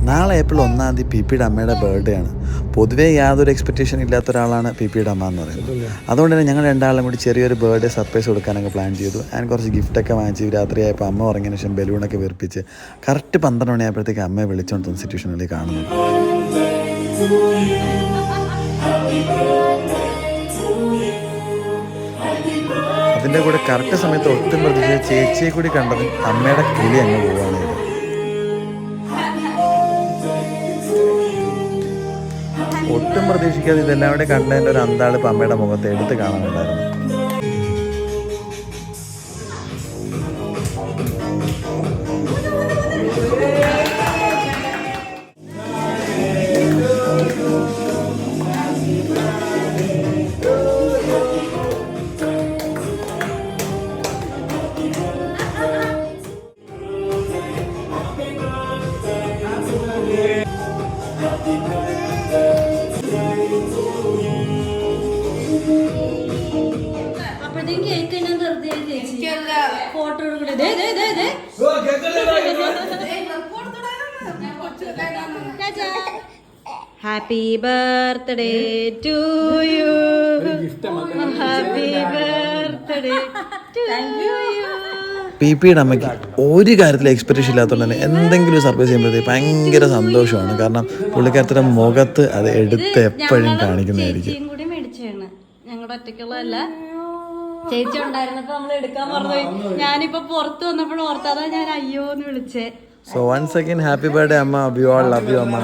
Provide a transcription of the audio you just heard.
നാളെ ഏപ്രിൽ 1-ാം തീയതി പിയുടെ അമ്മയുടെ ബർത്ത്ഡേ ആണ്. പൊതുവേ യാതൊരു എക്സ്പെക്റ്റേഷൻ ഇല്ലാത്ത ഒരാളാണ് പിയുടെ അമ്മ എന്ന് പറയുന്നത്. അതുകൊണ്ട് തന്നെ ഞങ്ങൾ രണ്ടാളും കൂടി ചെറിയൊരു ബർത്ത്ഡേ സർപ്രൈസ് കൊടുക്കാനൊക്കെ പ്ലാൻ ചെയ്തു. ഞാൻ കുറച്ച് ഗിഫ്റ്റൊക്കെ വാങ്ങിച്ചു. രാത്രിയായപ്പോൾ അമ്മ ഉറങ്ങിയതിന് ശേഷം ബലൂണൊക്കെ വീർപ്പിച്ച് കറക്റ്റ് 12 മണിയായപ്പോഴത്തേക്ക് അമ്മയെ വിളിച്ചുകൊണ്ട് സിറ്റുവേഷനിൽ കാണുന്നു. അതിൻ്റെ കൂടെ കറക്റ്റ് സമയത്ത് ഒട്ടും പ്രതീക്ഷിച്ച ചേച്ചിയെ കൂടി കണ്ടത് അമ്മയുടെ കിളി അങ്ങ് പോവുകയാണ് ചെയ്തത്. ഒട്ടും പ്രതീക്ഷിക്കാതെ ഇതെല്ലാം കൂടെ കണ്ടതിൻ്റെ ഒരു അന്താള് ഇപ്പം അമ്മയുടെ മുഖത്ത് എടുത്ത് കാണാനുണ്ടായിരുന്നു. Happy birthday to you, happy birthday to you. പിയുടെ അമ്മയ്ക്ക് ഒരു കാര്യത്തിൽ എക്സ്പെക്ടേഷൻ ഇല്ലാത്തതുകൊണ്ട് തന്നെ എന്തെങ്കിലും സർപ്രൈസ് ചെയ്യുമ്പോഴത്തേക്ക് ഭയങ്കര സന്തോഷമാണ്. കാരണം പുള്ളിക്കാരത്തിന്റെ മുഖത്ത് അത് എടുത്ത് എപ്പോഴും കാണിക്കുന്നതായിരിക്കും. കൂടി മേടിച്ചാണ്, ഞങ്ങളുടെ ഒറ്റയ്ക്കുള്ളതല്ല. ചേച്ചി ഉണ്ടായിരുന്നപ്പോ നമ്മൾ എടുക്കാൻ മറന്നുപോയി. ഞാനിപ്പോ പുറത്ത് വന്നപ്പോൾ ഓർത്താതാ ഞാൻ അയ്യോന്ന് വിളിച്ചേ. So once again happy birthday amma, we all love you amma.